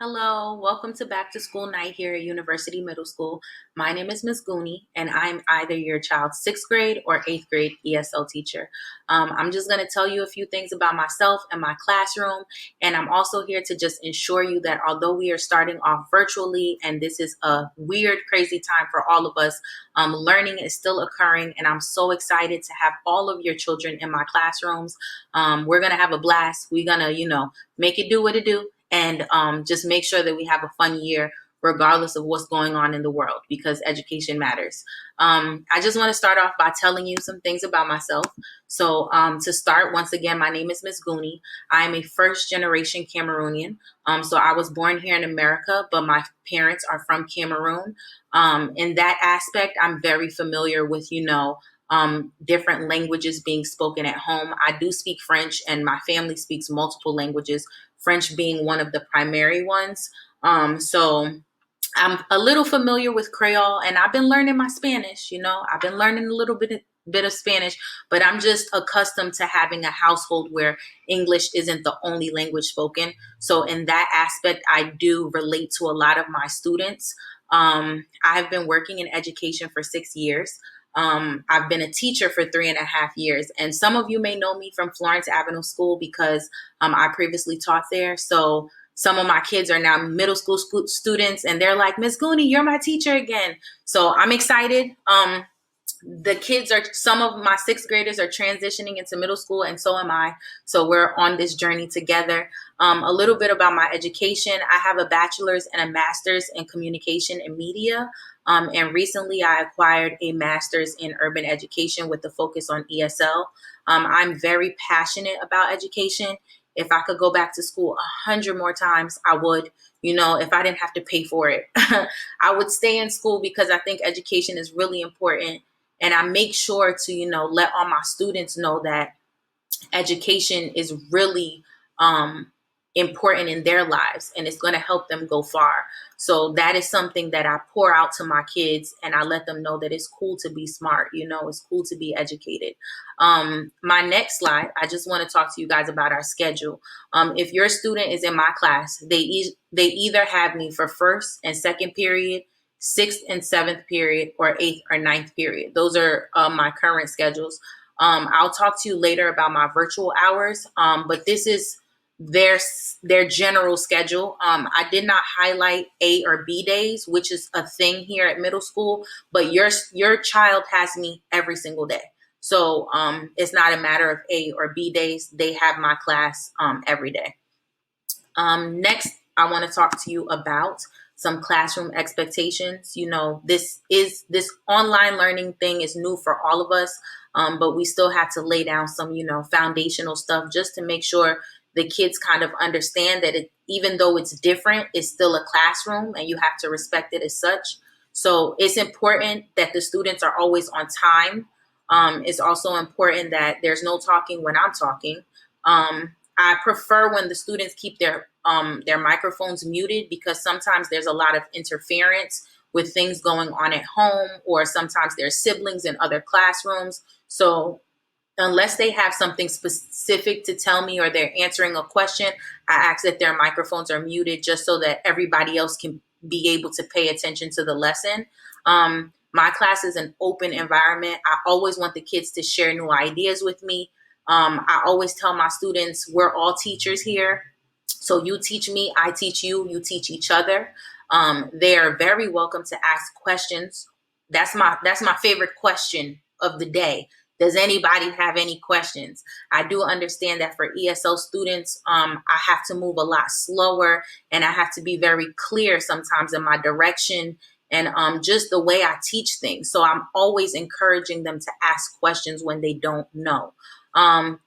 Hello, welcome to Back to School Night here at University Middle School. My name is Miss Gooney, and I'm either your child's sixth grade or eighth grade ESL teacher. I'm just going to tell you a few things about myself and my classroom, and I'm also here to just ensure you that although we are starting off virtually, and this is a weird, crazy time for all of us, learning is still occurring, and I'm so excited to have all of your children in my classrooms. We're going to have a blast. We're going to, make it do what it do and just make sure that we have a fun year regardless of what's going on in the world because education matters. I just want to start off by telling you some things about myself. So to start, once again, my name is Miss Gooney. I am a first generation Cameroonian. So I was born here in America, but my parents are from Cameroon. In that aspect, I'm very familiar with, different languages being spoken at home. I do speak French and my family speaks multiple languages, French being one of the primary ones. So I'm a little familiar with Creole and I've been learning my Spanish, I've been learning a little bit of Spanish, but I'm just accustomed to having a household where English isn't the only language spoken. So in that aspect, I do relate to a lot of my students. I've been working in education for 6 years. I've been a teacher for 3.5 years, and some of you may know me from Florence Avenue School because I previously taught there. So some of my kids are now middle school students, and they're like, Miss Gooney, you're my teacher again. So I'm excited. Some of my sixth graders are transitioning into middle school, and so am I. So we're on this journey together. A little bit about my education. I have a bachelor's and a master's in communication and media. And recently I acquired a master's in urban education with the focus on ESL. I'm very passionate about education. If I could go back to school 100 more times, I would. If I didn't have to pay for it, I would stay in school because I think education is really important. And I make sure to, let all my students know that education is really important in their lives and it's going to help them go far. So that is something that I pour out to my kids and I let them know that it's cool to be smart, it's cool to be educated. My next slide, I just want to talk to you guys about our schedule. If your student is in my class, they either have me for first and second period, sixth and seventh period, or eighth or ninth period. Those are my current schedules. I'll talk to you later about my virtual hours, but this is their general schedule. I did not highlight A or B days, which is a thing here at middle school, but your child has me every single day. So it's not a matter of A or B days. They have my class every day. Next, I want to talk to you about some classroom expectations. This online learning thing is new for all of us, but we still have to lay down some, foundational stuff just to make sure the kids kind of understand that even though it's different, it's still a classroom and you have to respect it as such. So it's important that the students are always on time. It's also important that there's no talking when I'm talking. I prefer when the students keep their microphones muted because sometimes there's a lot of interference with things going on at home, or sometimes there's siblings in other classrooms. So unless they have something specific to tell me or they're answering a question, I ask that their microphones are muted just so that everybody else can be able to pay attention to the lesson. My class is an open environment. I always want the kids to share new ideas with me. I always tell my students, we're all teachers here. So you teach me, I teach you, you teach each other. They are very welcome to ask questions. That's my favorite question of the day. Does anybody have any questions? I do understand that for ESL students, I have to move a lot slower and I have to be very clear sometimes in my direction and just the way I teach things. So I'm always encouraging them to ask questions when they don't know.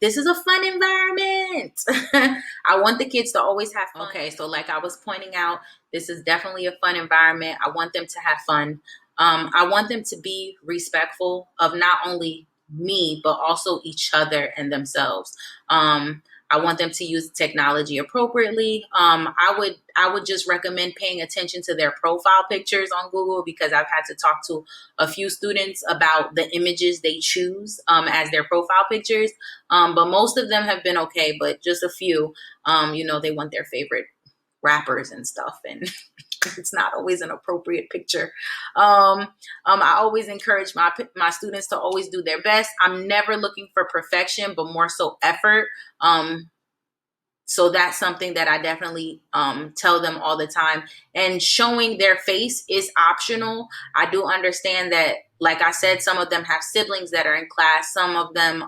This is a fun environment. I want the kids to always have fun. Okay, so like I was pointing out, this is definitely a fun environment. I want them to have fun. I want them to be respectful of not only me, but also each other and themselves. I want them to use technology appropriately. I would just recommend paying attention to their profile pictures on Google because I've had to talk to a few students about the images they choose as their profile pictures. But most of them have been okay, but just a few, they want their favorite rappers and stuff, and it's not always an appropriate picture. I always encourage my students to always do their best. I'm never looking for perfection, but more so effort. So that's something that I definitely tell them all the time. And showing their face is optional. I do understand that, like I said, some of them have siblings that are in class. Some of them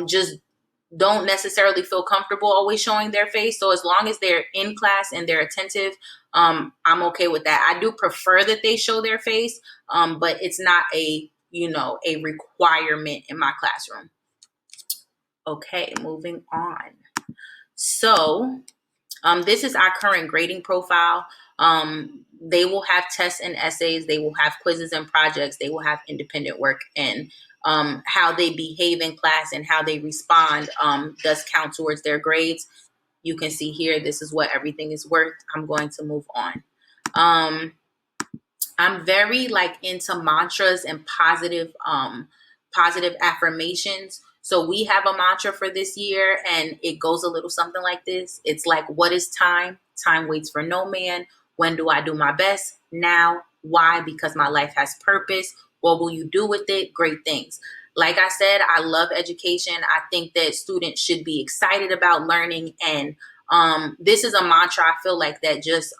just don't necessarily feel comfortable always showing their face. So as long as they're in class and they're attentive, I'm okay with that. I do prefer that they show their face, but it's not a requirement in my classroom. Okay, moving on. So this is our current grading profile. They will have tests and essays. They will have quizzes and projects. They will have independent work, and how they behave in class and how they respond does count towards their grades. You can see here, this is what everything is worth. I'm going to move on. I'm very into mantras and positive affirmations. So we have a mantra for this year, and it goes a little something like this. It's like, what is time? Time waits for no man. When do I do my best? Now. Why? Because my life has purpose. What will you do with it? Great things. Like I said, I love education. I think that students should be excited about learning. And this is a mantra I feel like that just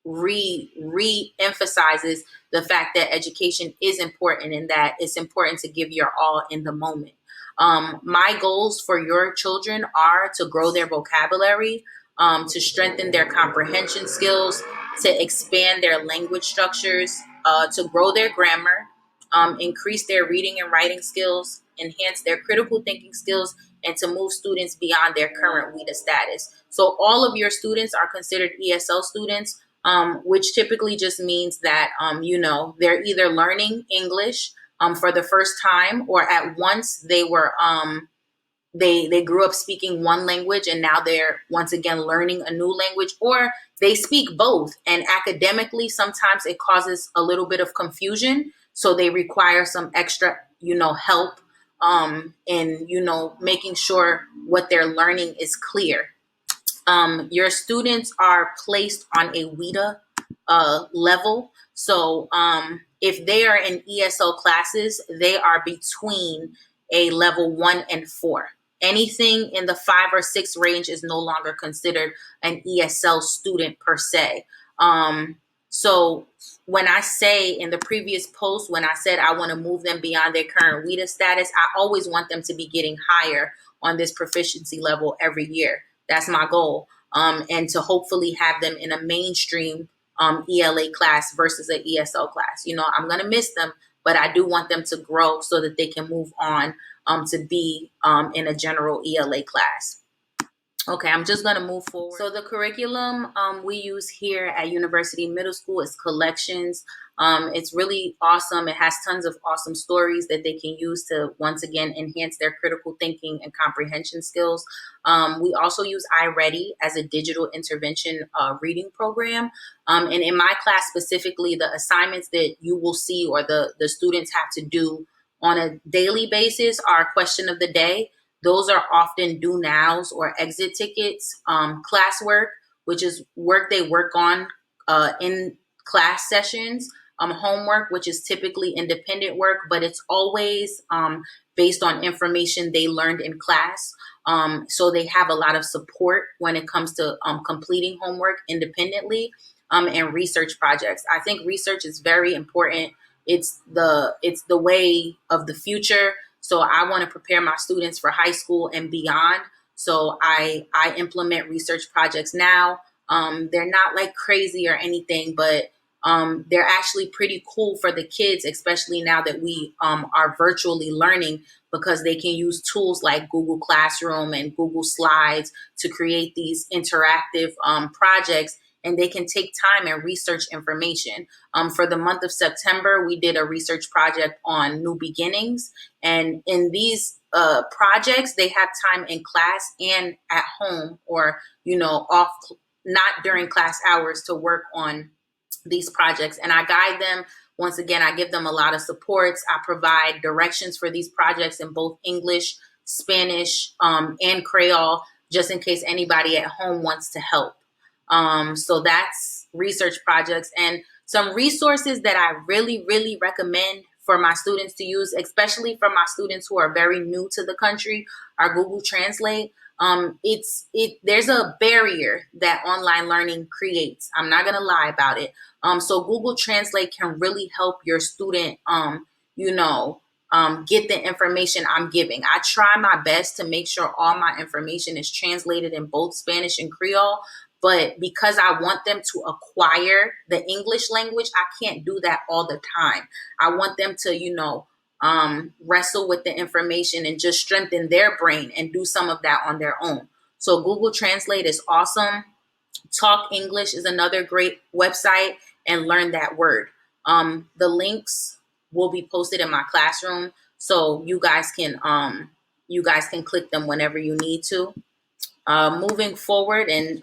re-emphasizes the fact that education is important and that it's important to give your all in the moment. My goals for your children are to grow their vocabulary, to strengthen their comprehension skills, to expand their language structures, to grow their grammar, increase their reading and writing skills, enhance their critical thinking skills, and to move students beyond their current WIDA status. So all of your students are considered ESL students, which typically just means that, they're either learning English for the first time, or at once they were they grew up speaking one language and now they're once again learning a new language, or they speak both. And academically, sometimes it causes a little bit of confusion. So they require some extra, help in, making sure what they're learning is clear. Your students are placed on a WIDA level. So if they are in ESL classes, they are between a level 1 and 4. Anything in the 5 or 6 range is no longer considered an ESL student per se. So when I say in the previous post, when I said I want to move them beyond their current WIDA status, I always want them to be getting higher on this proficiency level every year. That's my goal. And to hopefully have them in a mainstream ELA class versus an ESL class. I'm going to miss them, but I do want them to grow so that they can move on to be in a general ELA class. Okay, I'm just going to move forward. So the curriculum we use here at University Middle School is collections. It's really awesome. It has tons of awesome stories that they can use to, once again, enhance their critical thinking and comprehension skills. We also use iReady as a digital intervention reading program. And in my class specifically, the assignments that you will see or the students have to do on a daily basis are question of the day. Those are often do nows or exit tickets, classwork, which is work they work on in class sessions, homework, which is typically independent work, but it's always based on information they learned in class. So they have a lot of support when it comes to completing homework independently, and research projects. I think research is very important. It's the way of the future. So I want to prepare my students for high school and beyond. So I implement research projects now. They're not like crazy or anything, but they're actually pretty cool for the kids, especially now that we are virtually learning, because they can use tools like Google Classroom and Google Slides to create these interactive projects. And they can take time and research information. For the month of September, we did a research project on new beginnings. And in these projects, they have time in class and at home, or, off, not during class hours, to work on these projects. And I guide them. Once again, I give them a lot of supports. I provide directions for these projects in both English, Spanish, and Creole. just in case anybody at home wants to help. So that's research projects. And some resources that I really, really recommend for my students to use, especially for my students who are very new to the country, are Google Translate. There's a barrier that online learning creates. I'm not gonna lie about it. So Google Translate can really help your student, you know, get the information I'm giving. I try my best to make sure all my information is translated in both Spanish and Creole. But because I want them to acquire the English language, I can't do that all the time. I want them to, wrestle with the information and just strengthen their brain and do some of that on their own. So Google Translate is awesome. Talk English is another great website, and learn that word. The links will be posted in my classroom, so you guys can click them whenever you need to. Moving forward, and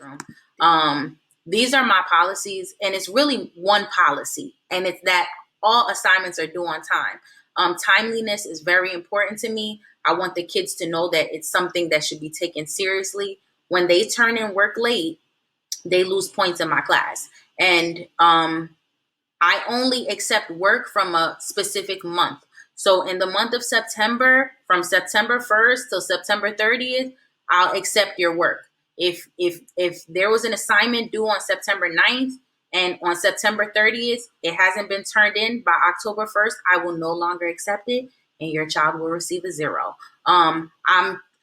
these are my policies, and it's really one policy, and it's that all assignments are due on time. Timeliness is very important to me. I want the kids to know that it's something that should be taken seriously. When they turn in work late, they lose points in my class. And I only accept work from a specific month. So in the month of September, from September 1st till September 30th, I'll accept your work. If there was an assignment due on September 9th and on September 30th, it hasn't been turned in by October 1st, I will no longer accept it, and your child will receive a 0.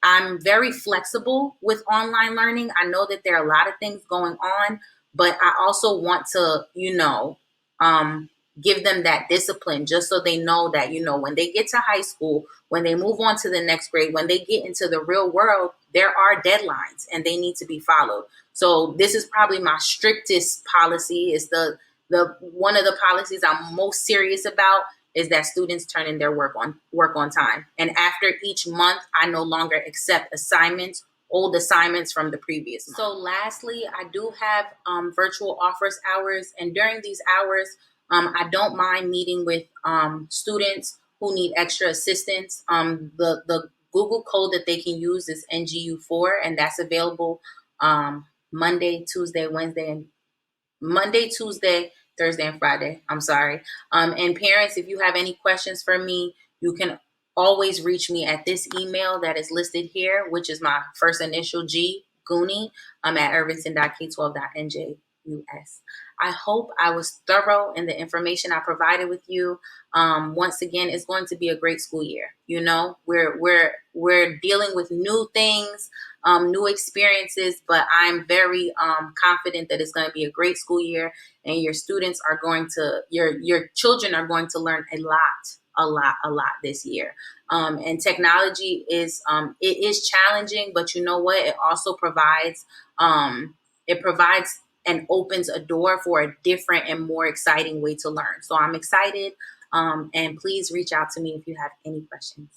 I'm very flexible with online learning. I know that there are a lot of things going on, but I also want to, um, give them that discipline just so they know that, when they get to high school, when they move on to the next grade, when they get into the real world, there are deadlines and they need to be followed. So this is probably my strictest policy. Is the one of the policies I'm most serious about is that students turn in their work on time. And after each month, I no longer accept old assignments from the previous month. So lastly, I do have virtual office hours. And during these hours, I don't mind meeting with students who need extra assistance. The Google code that they can use is NGU4, and that's available Monday, Tuesday, Thursday, and Friday. I'm sorry. And parents, if you have any questions for me, you can always reach me at this email that is listed here, which is my first initial G, Goonie. I'm at irvington.k12.njus. I hope I was thorough in the information I provided with you. Once again, it's going to be a great school year. We're dealing with new things, new experiences, but I'm very confident that it's going to be a great school year, and your children are going to learn a lot this year. And technology it is challenging, but you know what? It also provides and opens a door for a different and more exciting way to learn. So I'm excited. And please reach out to me if you have any questions.